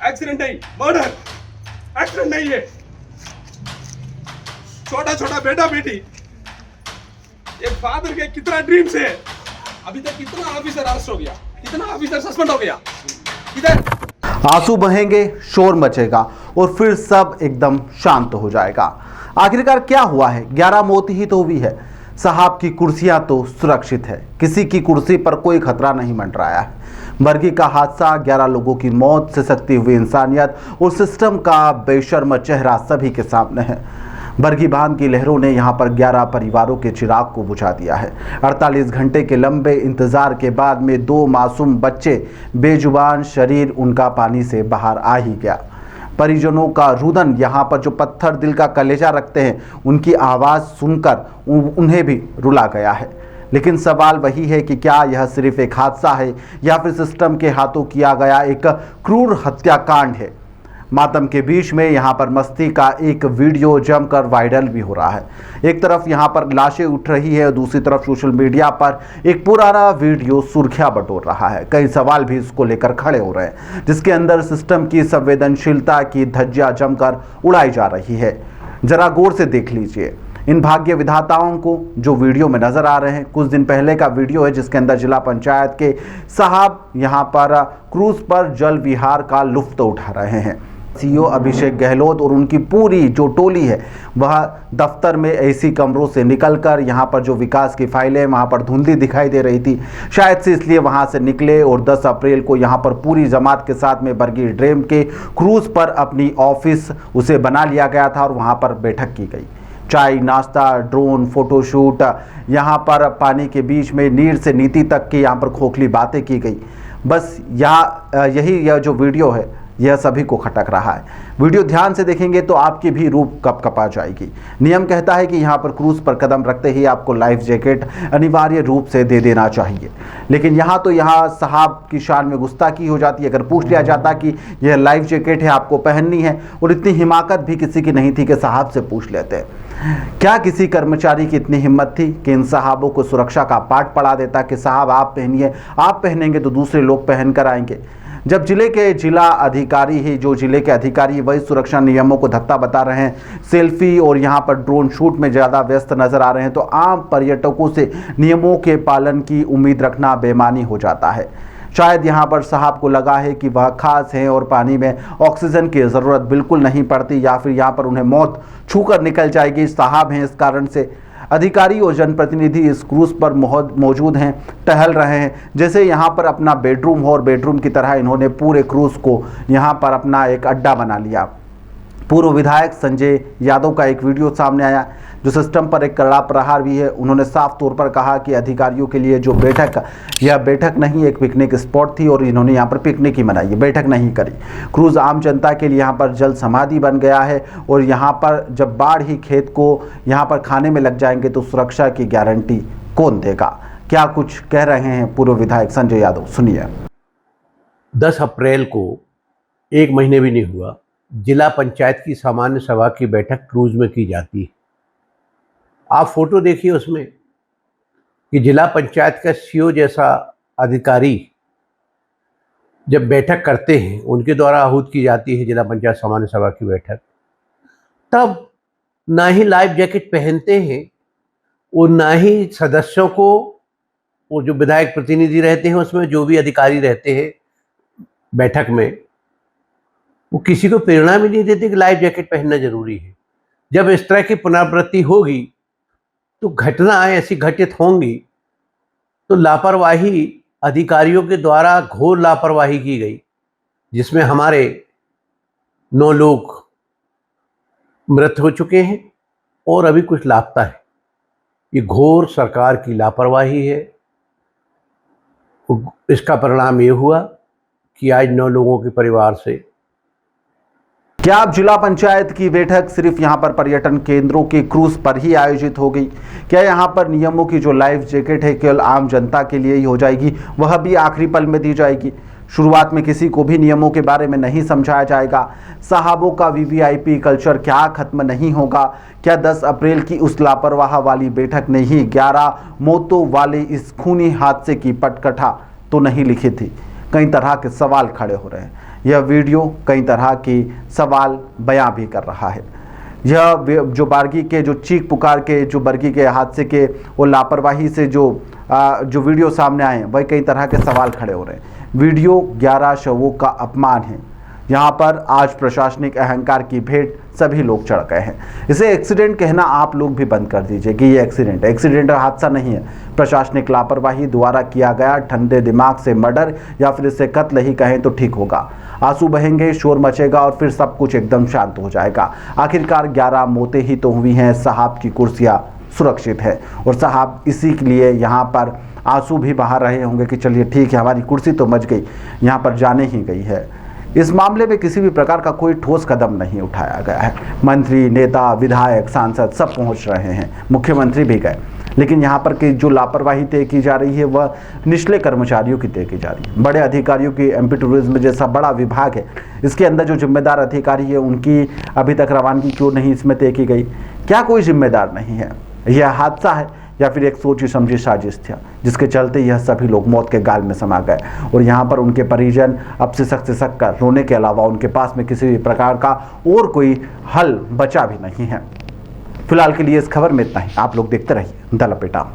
Accident नहीं, murder. Accident नहीं है। छोटा छोटा बेटा बेटी, एक फादर के कितना ड्रीम्स है। अभी तक कितना ऑफिसर अरेस्ट हो गया, कितना ऑफिसर सस्पेंड हो गया। किधर आंसू बहेंगे, शोर मचेगा और फिर सब एकदम शांत हो जाएगा। आखिरकार क्या हुआ है? 11 मौत ही तो हुई है। साहब की कुर्सियां तो सुरक्षित है, किसी की कुर्सी पर कोई खतरा नहीं मंडराया है। बरगी का हादसा, 11 लोगों की मौत, सिसकती हुई इंसानियत और सिस्टम का बेशर्म चेहरा सभी के सामने है। बरगी बांध की लहरों ने यहां पर 11 परिवारों के चिराग को बुझा दिया है। 48 घंटे के लंबे इंतजार के बाद में 2 मासूम बच्चे बेजुबान, शरीर उनका पानी से बाहर आ ही गया। परिजनों का रुदन, यहाँ पर जो पत्थर दिल का कलेजा रखते हैं, उनकी आवाज़ सुनकर उन्हें भी रुला गया है। लेकिन सवाल वही है कि क्या यह सिर्फ एक हादसा है या फिर सिस्टम के हाथों किया गया एक क्रूर हत्याकांड है। मातम के बीच में यहाँ पर मस्ती का एक वीडियो जमकर वायरल भी हो रहा है। एक तरफ यहाँ पर लाशें उठ रही है और दूसरी तरफ सोशल मीडिया पर एक पुराना वीडियो सुर्खियां बटोर रहा है। कई सवाल भी इसको लेकर खड़े हो रहे हैं, जिसके अंदर सिस्टम की संवेदनशीलता की धज्जियां जमकर उड़ाई जा रही है। जरा गौर से देख लीजिए इन भाग्य विधाताओं को जो वीडियो में नजर आ रहे हैं। कुछ दिन पहले का वीडियो है जिसके अंदर जिला पंचायत के साहब यहाँ पर क्रूज पर जल विहार का लुत्फ उठा रहे हैं। सीईओ अभिषेक गहलोत और उनकी पूरी जो टोली है वह दफ्तर में ऐसी कमरों से निकलकर यहाँ पर जो विकास की फाइलें वहाँ पर धुंधली दिखाई दे रही थी, शायद से इसलिए वहाँ से निकले और 10 अप्रैल को यहाँ पर पूरी जमात के साथ में बरगी ड्रेम के क्रूज पर अपनी ऑफिस उसे बना लिया गया था और वहाँ पर बैठक की गई। चाय नाश्ता, ड्रोन, फोटोशूट, यहाँ पर पानी के बीच में नीर से नीति तक की यहाँ पर खोखली बातें की गई। बस यह जो वीडियो है यह सभी को खटक रहा है। वीडियो ध्यान से देखेंगे तो आपकी भी रूह कपकपा जाएगी। नियम कहता है कि यहाँ पर क्रूज पर कदम रखते ही आपको लाइफ जैकेट अनिवार्य रूप से दे देना चाहिए, लेकिन यहाँ साहब की शान में गुस्ताखी हो जाती है। अगर पूछ लिया जाता कि यह लाइफ जैकेट है, आपको पहननी है, और इतनी हिमाकत भी किसी की नहीं थी कि साहब से पूछ लेते। क्या किसी कर्मचारी की इतनी हिम्मत थी कि इन साहबों को सुरक्षा का पाठ पढ़ा देता कि साहब आप पहनिए, आप पहनेंगे तो दूसरे लोग पहन कर आएंगे। जब जिला के अधिकारी वही सुरक्षा नियमों को धत्ता बता रहे हैं, सेल्फी और यहाँ पर ड्रोन शूट में ज़्यादा व्यस्त नजर आ रहे हैं, तो आम पर्यटकों से नियमों के पालन की उम्मीद रखना बेमानी हो जाता है। शायद यहाँ पर साहब को लगा है कि वह खास हैं और पानी में ऑक्सीजन की ज़रूरत बिल्कुल नहीं पड़ती, या फिर यहाँ पर उन्हें मौत छूकर निकल जाएगी। साहब हैं, इस कारण से अधिकारी और जनप्रतिनिधि इस क्रूज पर मौजूद हैं, टहल रहे हैं, जैसे यहाँ पर अपना बेडरूम हो, और बेडरूम की तरह इन्होंने पूरे क्रूज को यहाँ पर अपना एक अड्डा बना लिया। पूर्व विधायक संजय यादव का एक वीडियो सामने आया जो सिस्टम पर एक कड़ा प्रहार भी है। उन्होंने साफ तौर पर कहा कि अधिकारियों के लिए जो बैठक, यह बैठक नहीं एक पिकनिक स्पॉट थी और इन्होंने यहाँ पर पिकनिक ही मनाई, बैठक नहीं करी। क्रूज आम जनता के लिए यहाँ पर जल समाधि बन गया है, और यहाँ पर जब बाढ़ ही खेत को यहाँ पर खाने में लग जाएंगे तो सुरक्षा की गारंटी कौन देगा? क्या कुछ कह रहे हैं पूर्व विधायक संजय यादव, सुनिए। 10 अप्रैल को 1 महीने भी नहीं हुआ, जिला पंचायत की सामान्य सभा की बैठक क्रूज में की जाती है। आप फोटो देखिए उसमें कि जिला पंचायत का सीईओ जैसा अधिकारी जब बैठक करते हैं, उनके द्वारा आहूत की जाती है जिला पंचायत सामान्य सभा की बैठक, तब ना ही लाइफ जैकेट पहनते हैं और ना ही सदस्यों को, वो जो विधायक प्रतिनिधि रहते हैं उसमें जो भी अधिकारी रहते हैं बैठक में, वो किसी को प्रेरणा भी नहीं देते कि लाइफ जैकेट पहनना जरूरी है। जब इस तरह की पुनरावृत्ति होगी तो घटनाएं ऐसी घटित होंगी, तो लापरवाही अधिकारियों के द्वारा घोर लापरवाही की गई, जिसमें हमारे 9 लोग मृत हो चुके हैं और अभी कुछ लापता है। ये घोर सरकार की लापरवाही है। इसका परिणाम ये हुआ कि आज 9 लोगों के परिवार से। क्या अब जिला पंचायत की बैठक सिर्फ यहाँ पर पर्यटन केंद्रों के क्रूज पर ही आयोजित हो गई? क्या यहाँ पर नियमों की जो लाइफ जैकेट है केवल आम जनता के लिए ही हो जाएगी, वह भी आखिरी पल में दी जाएगी? शुरुआत में किसी को भी नियमों के बारे में नहीं समझाया जाएगा? साहबों का वीवीआईपी कल्चर क्या खत्म नहीं होगा? क्या 10 अप्रैल की उस लापरवाह वाली बैठक ने ही 11 मौतों वाले इस खूनी हादसे की पटकथा तो नहीं लिखी थी? कई तरह के सवाल खड़े हो रहे हैं। यह वीडियो कई तरह की सवाल बयां भी कर रहा है। यह जो बार्गी के जो चीख पुकार के जो बर्गी के हादसे के वो लापरवाही से जो वीडियो सामने आए वही कई तरह के सवाल खड़े हो रहे हैं। वीडियो 11 शवों का अपमान है। यहाँ पर आज प्रशासनिक अहंकार की भेंट सभी लोग चढ़ गए हैं। इसे एक्सीडेंट कहना आप लोग भी बंद कर दीजिए कि ये एक्सीडेंट हादसा नहीं है। प्रशासनिक लापरवाही द्वारा किया गया ठंडे दिमाग से मर्डर या फिर इसे कत्ल ही कहें तो ठीक होगा। आंसू बहेंगे, शोर मचेगा और फिर सब कुछ एकदम शांत हो जाएगा। आखिरकार 11 मौतें ही तो हुई हैं। साहब की कुर्सियां सुरक्षित है और साहब इसी के लिए यहाँ पर आंसू भी बहा रहे होंगे कि चलिए ठीक है, हमारी कुर्सी तो मच गई, यहाँ पर जाने ही गई है। इस मामले में किसी भी प्रकार का कोई ठोस कदम नहीं उठाया गया है। मंत्री, नेता, विधायक, सांसद सब पहुंच रहे हैं, मुख्यमंत्री भी गए, लेकिन यहाँ पर की जो लापरवाही तय की जा रही है वह निचले कर्मचारियों की तय की जा रही है। बड़े अधिकारियों की एमपी टूरिज्म जैसा बड़ा विभाग है, इसके अंदर जो जिम्मेदार अधिकारी है उनकी अभी तक रवानगी क्यों नहीं इसमें तय की गई? क्या कोई जिम्मेदार नहीं है? यह हादसा है या फिर एक सोची समझी साजिश थी जिसके चलते यह सभी लोग मौत के गाल में समा गए और यहाँ पर उनके परिजन अब सिसक कर रोने के अलावा उनके पास में किसी भी प्रकार का और कोई हल बचा भी नहीं है। फिलहाल के लिए इस खबर में इतना ही। आप लोग देखते रहिए द लपेटा।